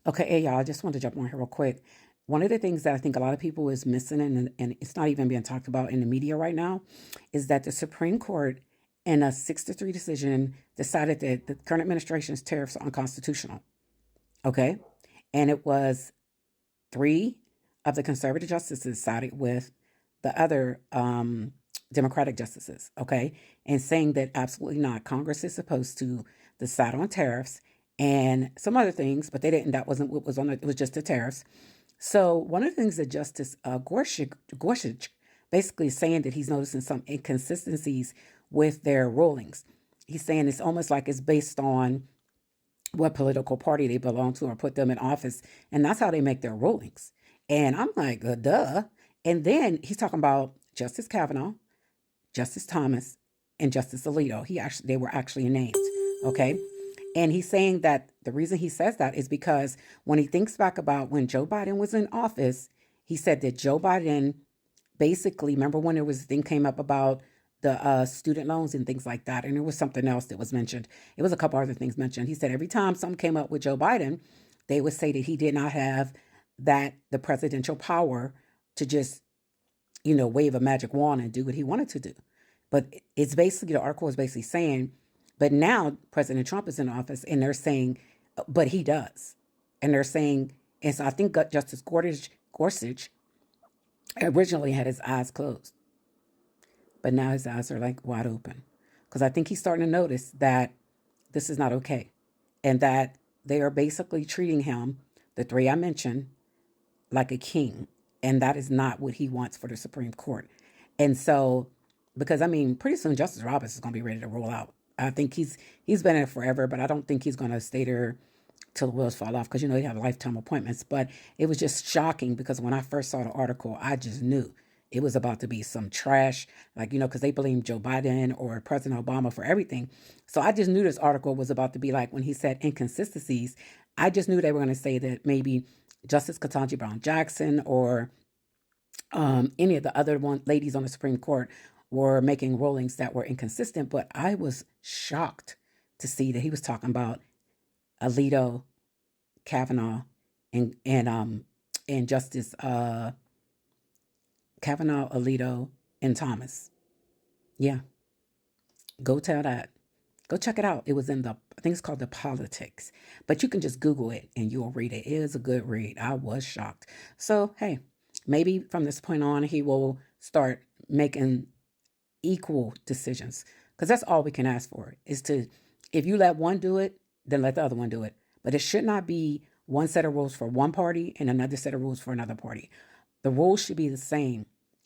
Okay, hey y'all, I just wanted to jump on here real quick. One of the things that I think a lot of people is missing, and it's not even being talked about in the media right now, is that the Supreme Court, in a 6-3 decision, decided that the current administration's tariffs are unconstitutional. Okay, and it was three of the conservative justices sided with the other Democratic justices. Okay, and saying that absolutely not. Congress is supposed to decide on tariffs and some other things, but they didn't. That wasn't what was on it. It was just the tariffs. So one of the things that Justice Gorsuch basically is saying that he's noticing some inconsistencies with their rulings. He's saying it's almost like it's based on what political party they belong to or put them in office, and that's how they make their rulings. And I'm like, duh. And then he's talking about Justice Kavanaugh, Justice Thomas, and Justice Alito. They were actually named. Okay. And he's saying that the reason he says that is because when he thinks back about when Joe Biden was in office, he said that Joe Biden basically, remember when there was a thing came up about the student loans and things like that, and there was something else that was mentioned. It was a couple other things mentioned. He said every time something came up with Joe Biden, they would say that he did not have the presidential power to just wave a magic wand and do what he wanted to do. But it's basically, the article is basically saying, but now President Trump is in office and they're saying, but he does. And they're saying, and so I think Justice Gorsuch originally had his eyes closed, but now his eyes are like wide open. Because I think he's starting to notice that this is not okay. And that they are basically treating him, the three I mentioned, like a king. And that is not what he wants for the Supreme Court. And so, because I mean, pretty soon Justice Roberts is going to be ready to roll out. I think he's been in it forever, but I don't think he's going to stay there till the wheels fall off because you have lifetime appointments. But it was just shocking because when I first saw the article, I just knew it was about to be some trash, like because they blame Joe Biden or President Obama for everything. So I just knew this article was about to be like when he said inconsistencies. I just knew they were going to say that maybe Justice Ketanji Brown Jackson or any of the other ladies on the Supreme Court were making rulings that were inconsistent. But I was shocked to see that he was talking about Alito, Kavanaugh, and Justice Kavanaugh, Alito, and Thomas. Yeah, go tell that. Go check it out. It was in I think it's called The Politics. But you can just Google it and you'll read it. It is a good read. I was shocked. So, hey, maybe from this point on, he will start making equal decisions. Because that's all we can ask for is if you let one do it, then let the other one do it. But it should not be one set of rules for one party and another set of rules for another party. The rules should be the same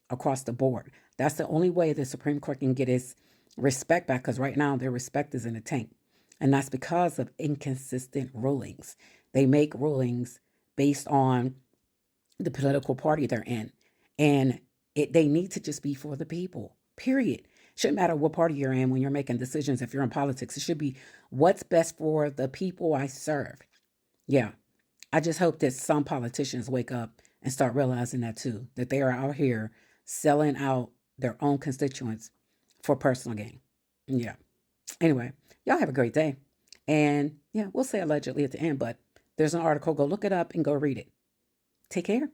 across the board. That's the only way the Supreme Court can get its respect back, because right now their respect is in the tank. And that's because of inconsistent rulings. They make rulings based on the political party they're in. And they need to just be for the people, period. Shouldn't matter what party you're in when you're making decisions. If you're in politics, it should be what's best for the people I serve. Yeah. I just hope that some politicians wake up and start realizing that too, that they are out here selling out their own constituents for personal gain. Yeah. Anyway, y'all have a great day. And yeah, we'll say allegedly at the end, but there's an article. Go look it up and go read it. Take care.